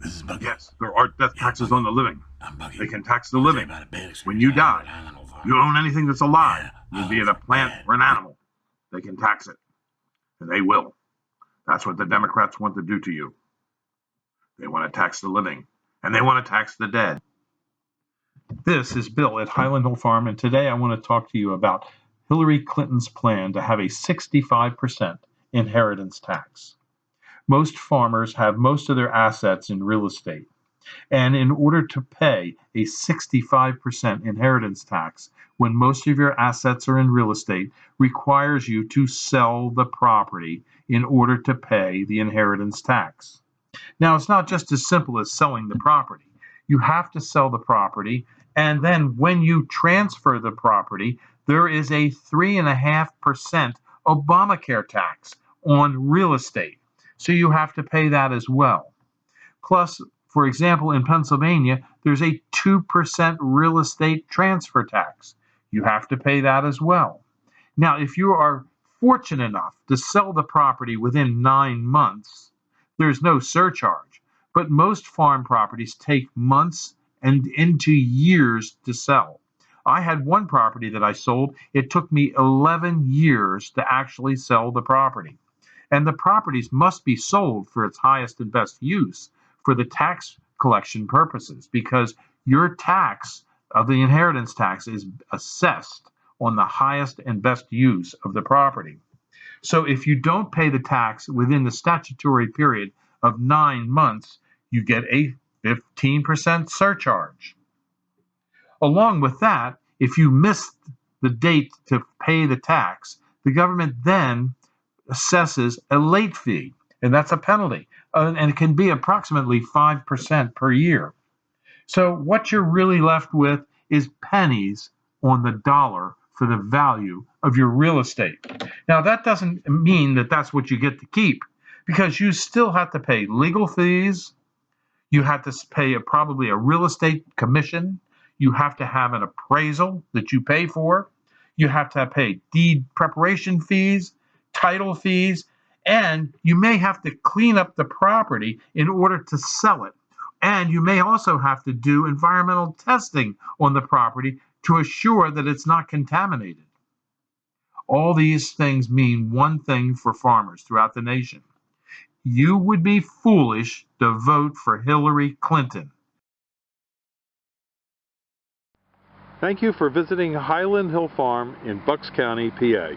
This is Bucky. Yes, there are death taxes Bucky. on the living. I'm Bucky. They can tax the I'm gonna tell living. you about a bad experience When you I had die, with Highland Hill Farm. you own anything that's alive, Yeah, be it a plant bad. or an animal, they can tax it. And they will. That's what the Democrats want to do to you. They want to tax the living, and they want to tax the dead. This is Bill at Highland Hill Farm, and today I want to talk to you about Hillary Clinton's plan to have a 65% inheritance tax. Most farmers have most of their assets in real estate. And in order to pay a 65% inheritance tax when most of your assets are in real estate requires you to sell the property in order to pay the inheritance tax. Now, it's not just as simple as selling the property. You have to sell the property, and then when you transfer the property, there is a 3.5% Obamacare tax on real estate. So you have to pay that as well. Plus, for example, in Pennsylvania, there's a 2% real estate transfer tax. You have to pay that as well. Now, if you are fortunate enough to sell the property within 9 months, there's no surcharge. But most farm properties take months and into years to sell. I had one property that I sold. It took me 11 years to actually sell the property. And the properties must be sold for its highest and best use for the tax collection purposes, because your tax of the inheritance tax is assessed on the highest and best use of the property. So if you don't pay the tax within the statutory period of 9 months, you get a 15% surcharge. Along with that, if you miss the date to pay the tax, the government then assesses a late fee, and that's a penalty, and it can be approximately 5% per year. So what you're really left with is pennies on the dollar for the value of your real estate. Now, that doesn't mean that that's what you get to keep, because you still have to pay legal fees. You have to pay probably a real estate commission. You have to have an appraisal that you pay for. You have to pay deed preparation fees, title fees, and you may have to clean up the property in order to sell it. And you may also have to do environmental testing on the property to assure that it's not contaminated. All these things mean one thing for farmers throughout the nation. You would be foolish to vote for Hillary Clinton. Thank you for visiting Highland Hill Farm in Bucks County, PA.